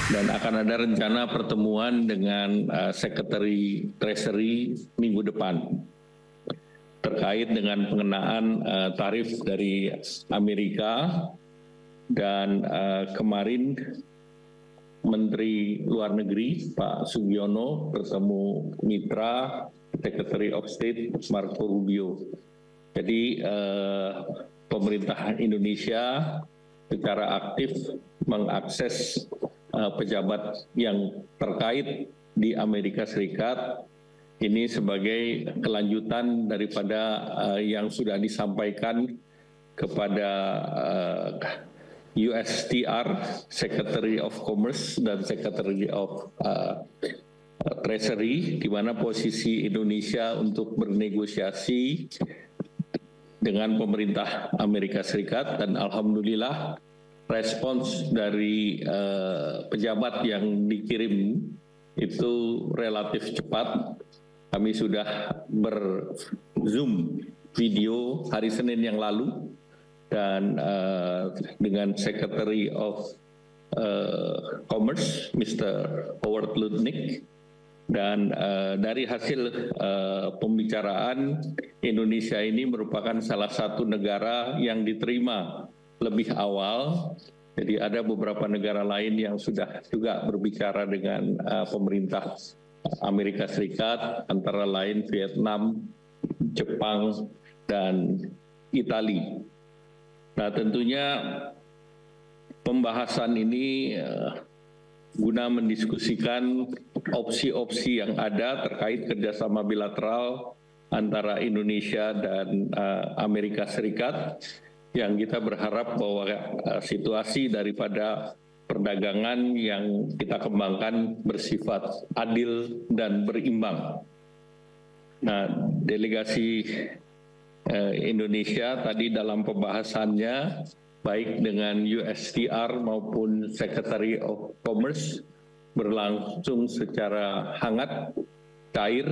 dan akan ada rencana pertemuan dengan Secretary Treasury minggu depan terkait dengan pengenaan tarif dari Amerika. Dan kemarin Menteri Luar Negeri Pak Sugiono bertemu mitra Secretary of State Marco Rubio. Jadi pemerintah Indonesia secara aktif mengakses pejabat yang terkait di Amerika Serikat ini sebagai kelanjutan daripada yang sudah disampaikan kepada USTR, Secretary of Commerce dan Secretary of Treasury, di mana posisi Indonesia untuk bernegosiasi dengan pemerintah Amerika Serikat, dan alhamdulillah respons dari pejabat yang dikirim itu relatif cepat. Kami sudah ber-Zoom video hari Senin yang lalu dan dengan Secretary of Commerce, Mr. Howard Lutnick, dan dari hasil pembicaraan, Indonesia ini merupakan salah satu negara yang diterima lebih awal. Jadi ada beberapa negara lain yang sudah juga berbicara dengan pemerintah Amerika Serikat, antara lain Vietnam, Jepang, dan Italia. Nah, tentunya pembahasan ini guna mendiskusikan opsi-opsi yang ada terkait kerjasama bilateral antara Indonesia dan Amerika Serikat, yang kita berharap bahwa situasi daripada perdagangan yang kita kembangkan bersifat adil dan berimbang. Nah, delegasi Indonesia tadi dalam pembahasannya baik dengan USTR maupun Secretary of Commerce berlangsung secara hangat, cair,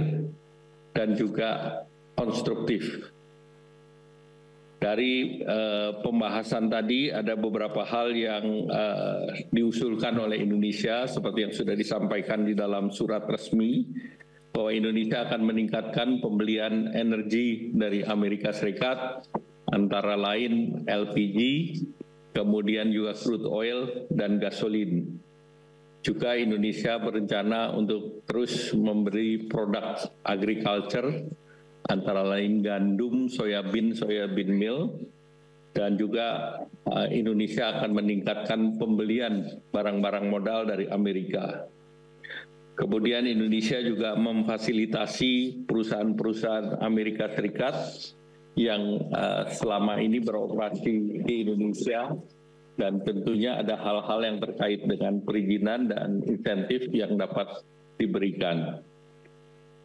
dan juga konstruktif. Dari pembahasan tadi ada beberapa hal yang diusulkan oleh Indonesia seperti yang sudah disampaikan di dalam surat resmi, bahwa Indonesia akan meningkatkan pembelian energi dari Amerika Serikat, antara lain LPG, kemudian juga crude oil dan gasolin. Juga Indonesia berencana untuk terus memberi produk agriculture, antara lain gandum, soybean meal, dan juga Indonesia akan meningkatkan pembelian barang-barang modal dari Amerika. Kemudian Indonesia juga memfasilitasi perusahaan-perusahaan Amerika Serikat yang selama ini beroperasi di Indonesia, dan tentunya ada hal-hal yang terkait dengan perizinan dan insentif yang dapat diberikan.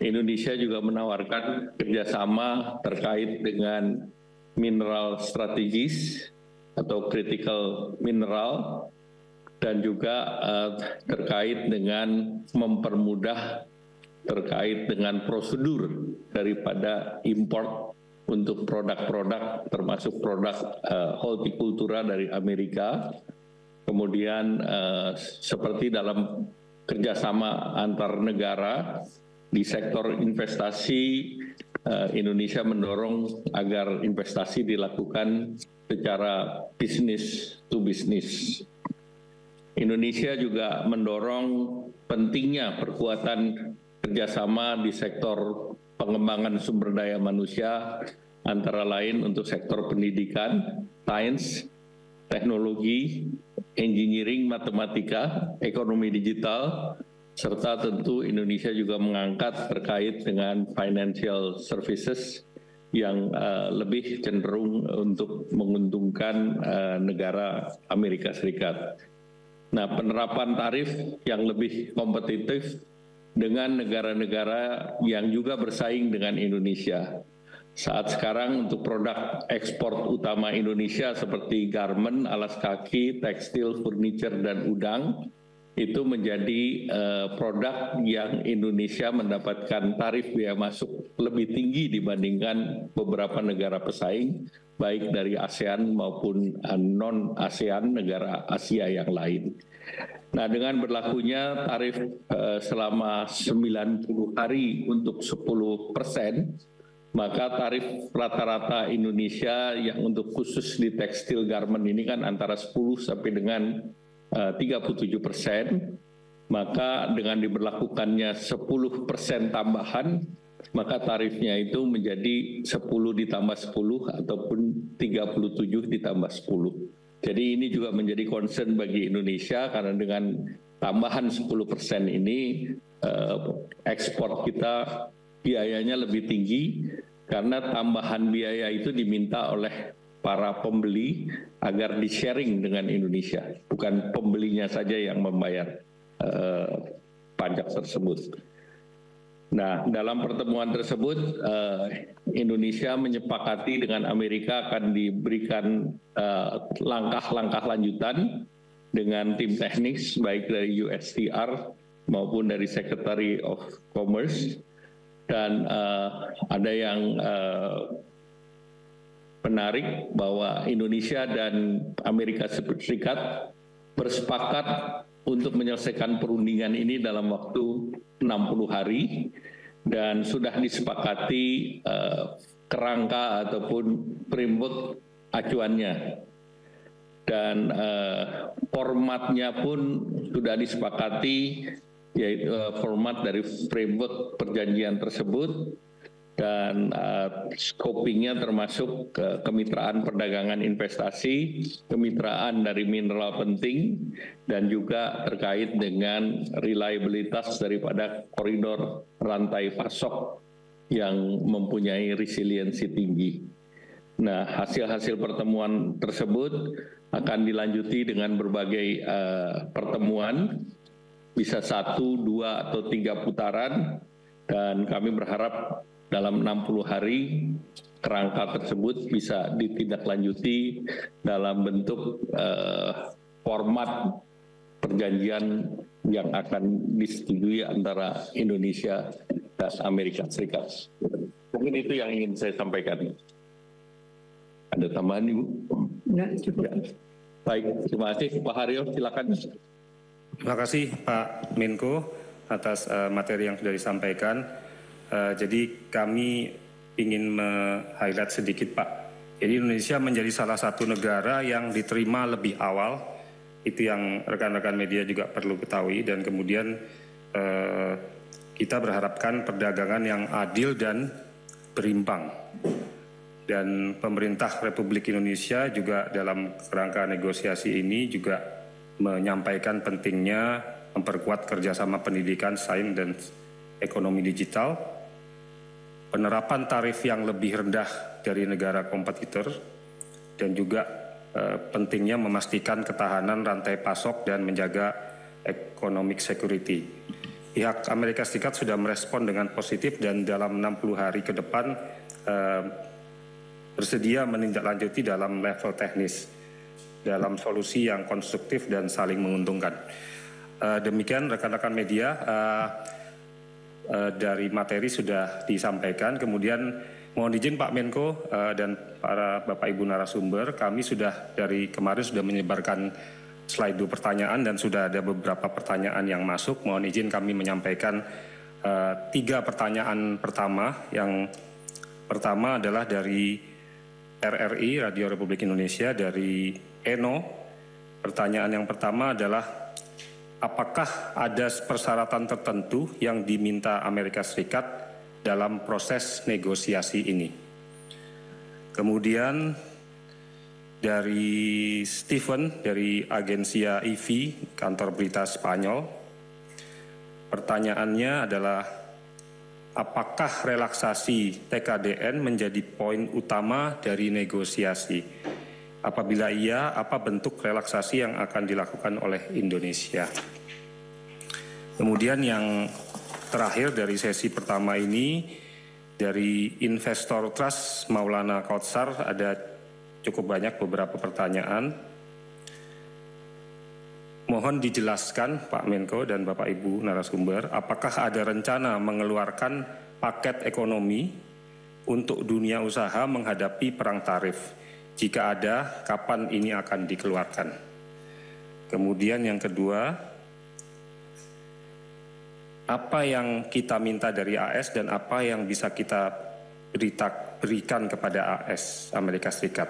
Indonesia juga menawarkan kerjasama terkait dengan mineral strategis atau critical mineral, dan juga terkait dengan mempermudah terkait dengan prosedur daripada import untuk produk-produk termasuk produk hortikultura dari Amerika. Kemudian seperti dalam kerjasama antar negara di sektor investasi, Indonesia mendorong agar investasi dilakukan secara business to business. Indonesia juga mendorong pentingnya perkuatan kerjasama di sektor pengembangan sumber daya manusia, antara lain untuk sektor pendidikan, sains, teknologi, engineering, matematika, ekonomi digital, serta tentu Indonesia juga mengangkat terkait dengan financial services yang lebih cenderung untuk menguntungkan negara Amerika Serikat. Nah, penerapan tarif yang lebih kompetitif dengan negara-negara yang juga bersaing dengan Indonesia. Saat sekarang untuk produk ekspor utama Indonesia seperti garment, alas kaki, tekstil, furniture, dan udang, itu menjadi produk yang Indonesia mendapatkan tarif biaya masuk lebih tinggi dibandingkan beberapa negara pesaing, baik dari ASEAN maupun non-ASEAN negara Asia yang lain. Nah, dengan berlakunya tarif selama 90 hari untuk 10%, maka tarif rata-rata Indonesia yang untuk khusus di tekstil garment ini kan antara 10 sampai dengan 37%, maka dengan diberlakukannya 10% tambahan, maka tarifnya itu menjadi 10 ditambah 10 ataupun 37 ditambah 10. Jadi ini juga menjadi concern bagi Indonesia karena dengan tambahan 10% ini ekspor kita biayanya lebih tinggi karena tambahan biaya itu diminta oleh para pembeli agar di-sharing dengan Indonesia, bukan pembelinya saja yang membayar pajak tersebut. Nah, dalam pertemuan tersebut, Indonesia menyepakati dengan Amerika akan diberikan langkah-langkah lanjutan dengan tim teknis, baik dari USTR maupun dari Secretary of Commerce. Dan ada yang menarik bahwa Indonesia dan Amerika Serikat bersepakat untuk menyelesaikan perundingan ini dalam waktu 60 hari dan sudah disepakati kerangka ataupun framework acuannya. Dan formatnya pun sudah disepakati, yaitu format dari framework perjanjian tersebut, dan scopingnya termasuk kemitraan perdagangan investasi, kemitraan dari mineral penting, dan juga terkait dengan reliabilitas daripada koridor rantai pasok yang mempunyai resiliensi tinggi. Nah, hasil-hasil pertemuan tersebut akan dilanjuti dengan berbagai pertemuan, bisa 1, 2, atau 3 putaran, dan kami berharap dalam 60 hari kerangka tersebut bisa ditindaklanjuti dalam bentuk format perjanjian yang akan disetujui antara Indonesia dan Amerika Serikat. Mungkin itu yang ingin saya sampaikan. Ada tambahan, Ibu? Enggak, cukup. Ya. Baik, terima kasih. Pak Haryo, silakan. Terima kasih Pak Menko atas materi yang sudah disampaikan. Jadi kami ingin meng-highlight sedikit Pak. Jadi Indonesia menjadi salah satu negara yang diterima lebih awal. Itu yang rekan-rekan media juga perlu ketahui. Dan kemudian kita berharapkan perdagangan yang adil dan berimbang. Dan pemerintah Republik Indonesia juga dalam kerangka negosiasi ini juga menyampaikan pentingnya memperkuat kerjasama pendidikan, sains, dan ekonomi digital, penerapan tarif yang lebih rendah dari negara kompetitor, dan juga pentingnya memastikan ketahanan rantai pasok dan menjaga economic security. Pihak Amerika Serikat sudah merespon dengan positif dan dalam 60 hari ke depan bersedia menindaklanjuti dalam level teknis dalam solusi yang konstruktif dan saling menguntungkan. Demikian rekan-rekan media, dari materi sudah disampaikan. Kemudian mohon izin Pak Menko dan para Bapak Ibu narasumber, kami sudah dari kemarin sudah menyebarkan slide pertanyaan dan sudah ada beberapa pertanyaan yang masuk. Mohon izin kami menyampaikan 3 pertanyaan pertama. Yang pertama adalah dari RRI, Radio Republik Indonesia, dari Eno. Pertanyaan yang pertama adalah, apakah ada persyaratan tertentu yang diminta Amerika Serikat dalam proses negosiasi ini? Kemudian dari Steven, dari Agencia IV, kantor berita Spanyol. Pertanyaannya adalah, apakah relaksasi TKDN menjadi poin utama dari negosiasi? Apabila iya, apa bentuk relaksasi yang akan dilakukan oleh Indonesia? Kemudian yang terakhir dari sesi pertama ini, dari Investor Trust Maulana Kautsar, ada cukup banyak beberapa pertanyaan. Mohon dijelaskan Pak Menko dan Bapak Ibu narasumber, apakah ada rencana mengeluarkan paket ekonomi untuk dunia usaha menghadapi perang tarif? Jika ada, kapan ini akan dikeluarkan? Kemudian yang kedua, apa yang kita minta dari AS dan apa yang bisa kita berikan kepada AS, Amerika Serikat.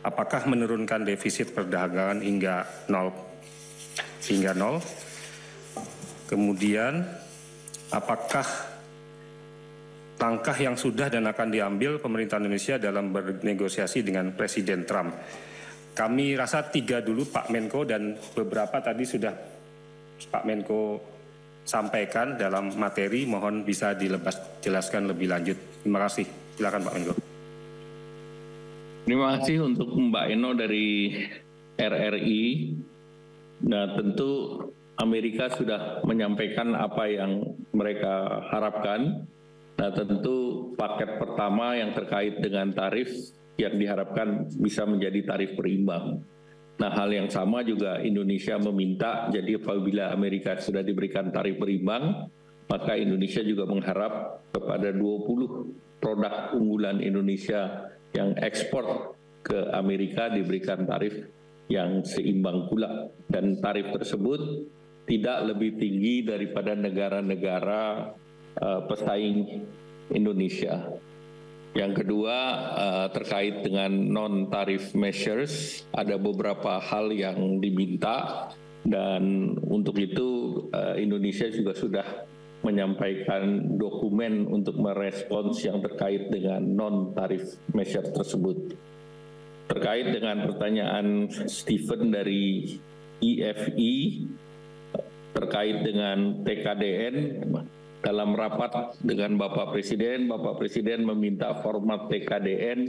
Apakah menurunkan defisit perdagangan hingga nol? Kemudian, apakah langkah yang sudah dan akan diambil pemerintah Indonesia dalam bernegosiasi dengan Presiden Trump? Kami rasa 3 dulu Pak Menko, dan beberapa tadi sudah Pak Menko sampaikan dalam materi, mohon bisa jelaskan lebih lanjut. Terima kasih. Silakan Pak Menko. Terima kasih untuk Mbak Eno dari RRI. Nah, tentu Amerika sudah menyampaikan apa yang mereka harapkan. Nah, tentu paket pertama yang terkait dengan tarif yang diharapkan bisa menjadi tarif berimbang. Nah, hal yang sama juga Indonesia meminta, jadi apabila Amerika sudah diberikan tarif berimbang, maka Indonesia juga mengharap kepada 20 produk unggulan Indonesia yang ekspor ke Amerika diberikan tarif yang seimbang pula. Dan tarif tersebut tidak lebih tinggi daripada negara-negara pesaing Indonesia. Yang kedua, terkait dengan non-tarif measures, ada beberapa hal yang diminta, dan untuk itu Indonesia juga sudah menyampaikan dokumen untuk merespons yang terkait dengan non-tarif measure tersebut. Terkait dengan pertanyaan Stephen dari IFI, terkait dengan TKDN, dalam rapat dengan Bapak Presiden meminta format TKDN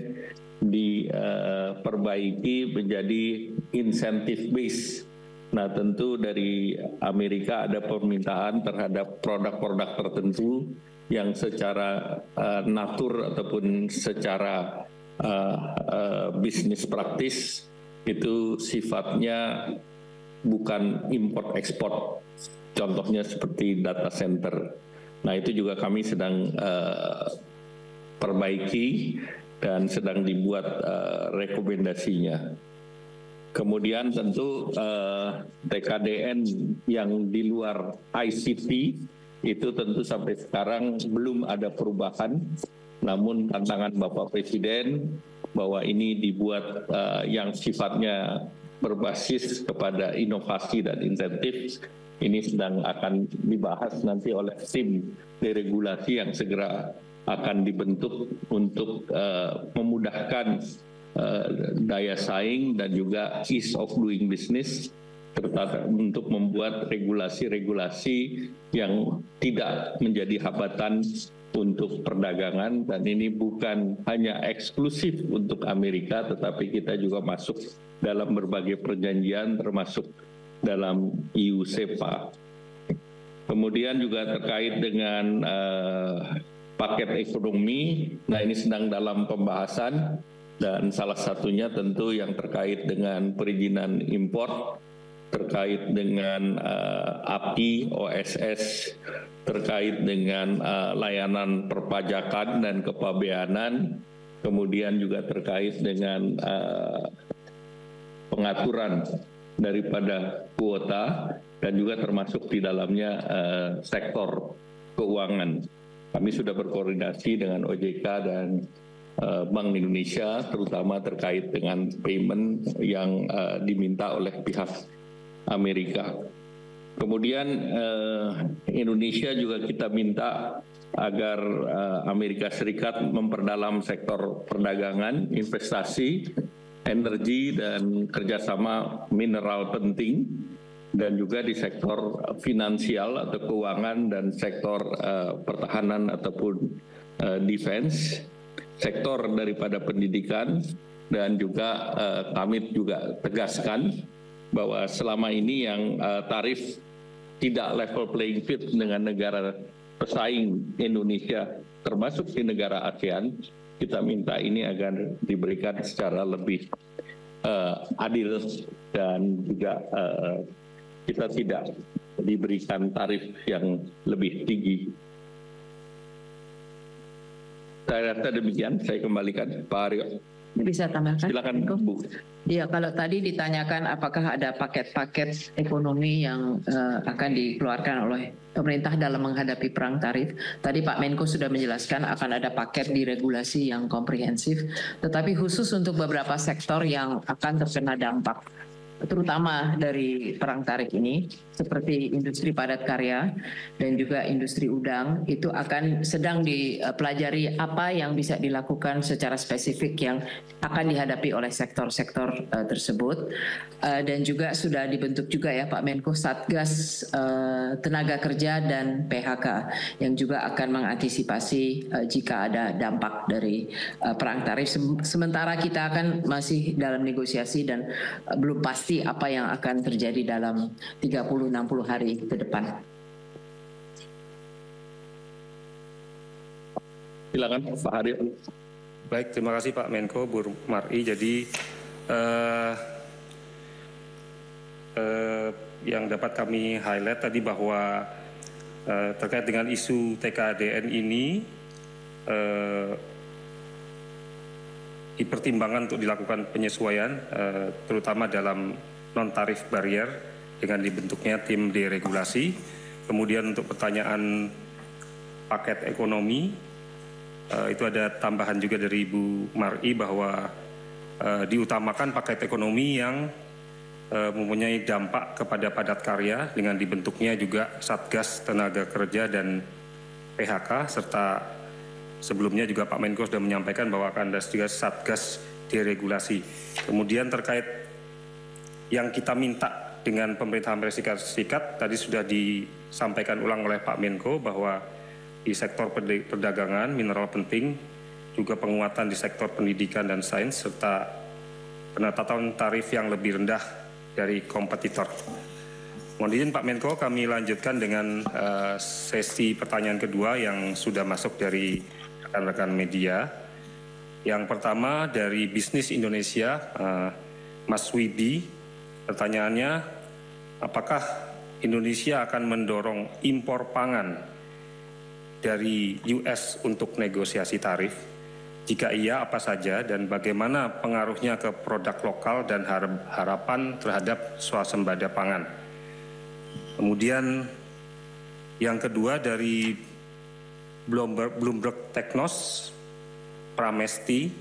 diperbaiki menjadi incentive base. Nah, tentu dari Amerika ada permintaan terhadap produk-produk tertentu yang secara natur ataupun secara bisnis praktis itu sifatnya bukan import ekspor. Contohnya seperti data center. Nah, itu juga kami sedang perbaiki dan sedang dibuat rekomendasinya. Kemudian tentu TKDN yang di luar ICT itu tentu sampai sekarang belum ada perubahan. Namun tantangan Bapak Presiden bahwa ini dibuat yang sifatnya berbasis kepada inovasi dan insentif, ini sedang akan dibahas nanti oleh tim deregulasi yang segera akan dibentuk untuk memudahkan daya saing dan juga ease of doing business, serta untuk membuat regulasi-regulasi yang tidak menjadi hambatan untuk perdagangan. Dan ini bukan hanya eksklusif untuk Amerika, tetapi kita juga masuk dalam berbagai perjanjian termasuk dalam EU-SEPA. Kemudian juga terkait dengan paket ekonomi, nah ini sedang dalam pembahasan, dan salah satunya tentu yang terkait dengan perizinan impor, terkait dengan API, OSS, terkait dengan layanan perpajakan dan kepabeanan, kemudian juga terkait dengan pengaturan daripada kuota, dan juga termasuk di dalamnya sektor keuangan. Kami sudah berkoordinasi dengan OJK dan Bank Indonesia, terutama terkait dengan payment yang diminta oleh pihak Amerika. Kemudian Indonesia juga kita minta agar Amerika Serikat memperdalam sektor perdagangan, investasi, energi, dan kerjasama mineral penting, dan juga di sektor finansial atau keuangan dan sektor pertahanan ataupun defense, sektor daripada pendidikan, dan juga kami juga tegaskan bahwa selama ini yang tarif tidak level playing field dengan negara pesaing Indonesia, termasuk di negara ASEAN, kita minta ini agar diberikan secara lebih adil, dan juga kita tidak diberikan tarif yang lebih tinggi. Saya rasa demikian, saya kembalikan Pak Aryo. Bisa tambahkan? Silakan Bu. Iya, kalau tadi ditanyakan apakah ada paket-paket ekonomi yang akan dikeluarkan oleh pemerintah dalam menghadapi perang tarif. Tadi Pak Menko sudah menjelaskan akan ada paket diregulasi yang komprehensif, tetapi khusus untuk beberapa sektor yang akan terkena dampak, terutama dari perang tarif ini, seperti industri padat karya dan juga industri udang, itu akan sedang dipelajari apa yang bisa dilakukan secara spesifik yang akan dihadapi oleh sektor-sektor tersebut. Dan juga sudah dibentuk juga ya Pak Menko Satgas Tenaga Kerja dan PHK yang juga akan mengantisipasi jika ada dampak dari perang tarif. Sementara kita akan masih dalam negosiasi dan belum pasti apa yang akan terjadi dalam 30-60 hari ke depan. Silakan Pak Haryo. Baik, terima kasih Pak Menko, Bu Mar'i. Jadi yang dapat kami highlight tadi bahwa terkait dengan isu TKDN ini dipertimbangkan untuk dilakukan penyesuaian, terutama dalam non-tarif barrier dengan dibentuknya tim deregulasi. Kemudian untuk pertanyaan paket ekonomi, itu ada tambahan juga dari Ibu Mar'i bahwa diutamakan paket ekonomi yang mempunyai dampak kepada padat karya dengan dibentuknya juga Satgas Tenaga Kerja dan PHK, serta sebelumnya juga Pak Menko sudah menyampaikan bahwa akan ada juga Satgas deregulasi. Kemudian terkait yang kita minta dengan pemerintah Amerika Serikat, tadi sudah disampaikan ulang oleh Pak Menko bahwa di sektor perdagangan, mineral penting, juga penguatan di sektor pendidikan dan sains, serta penetapan tarif yang lebih rendah dari kompetitor. Mohon izin Pak Menko, kami lanjutkan dengan sesi pertanyaan kedua yang sudah masuk dari rekan-rekan media. Yang pertama dari Bisnis Indonesia, Mas Widi, pertanyaannya, apakah Indonesia akan mendorong impor pangan dari US untuk negosiasi tarif? Jika iya, apa saja dan bagaimana pengaruhnya ke produk lokal dan harapan terhadap swasembada pangan? Kemudian yang kedua dari Bloomberg Technos, Pramesti,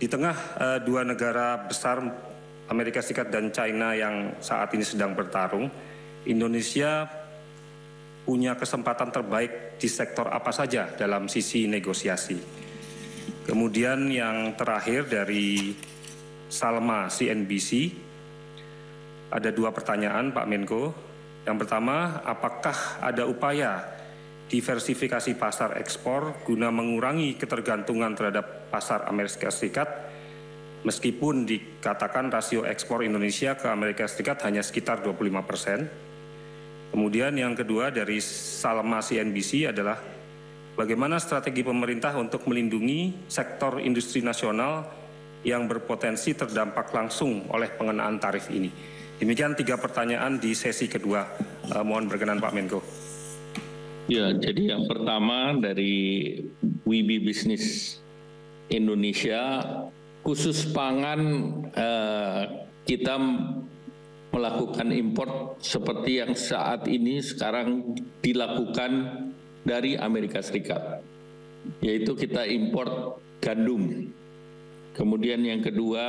di tengah dua negara besar Amerika Serikat dan China yang saat ini sedang bertarung, Indonesia punya kesempatan terbaik di sektor apa saja dalam sisi negosiasi. Kemudian yang terakhir dari Salma CNBC, ada dua pertanyaan Pak Menko. Yang pertama, apakah ada upaya diversifikasi pasar ekspor guna mengurangi ketergantungan terhadap pasar Amerika Serikat, meskipun dikatakan rasio ekspor Indonesia ke Amerika Serikat hanya sekitar 25%. Kemudian yang kedua dari Salma CNBC adalah bagaimana strategi pemerintah untuk melindungi sektor industri nasional yang berpotensi terdampak langsung oleh pengenaan tarif ini. Demikian tiga pertanyaan di sesi kedua. Mohon berkenan Pak Menko. Ya, jadi yang pertama dari WIBI Bisnis Indonesia, khusus pangan kita melakukan impor seperti yang saat ini sekarang dilakukan dari Amerika Serikat, yaitu kita impor gandum. Kemudian yang kedua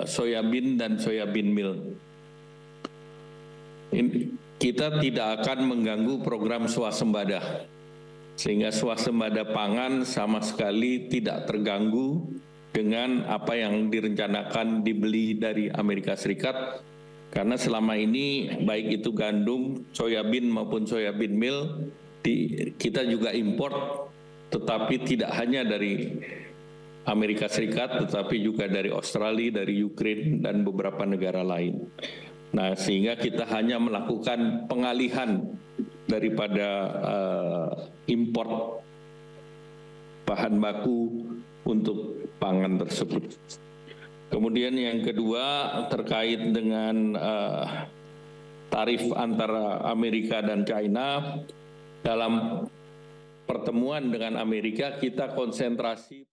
soyabin dan soyabin meal. Kita tidak akan mengganggu program swasembada, sehingga swasembada pangan sama sekali tidak terganggu dengan apa yang direncanakan dibeli dari Amerika Serikat. Karena selama ini baik itu gandum, soyabin maupun soyabin meal kita juga import, tetapi tidak hanya dari Amerika Serikat, tetapi juga dari Australia, dari Ukraina dan beberapa negara lain. Nah, sehingga kita hanya melakukan pengalihan daripada import bahan baku untuk pangan tersebut. Kemudian yang kedua terkait dengan tarif antara Amerika dan China, dalam pertemuan dengan Amerika kita konsentrasi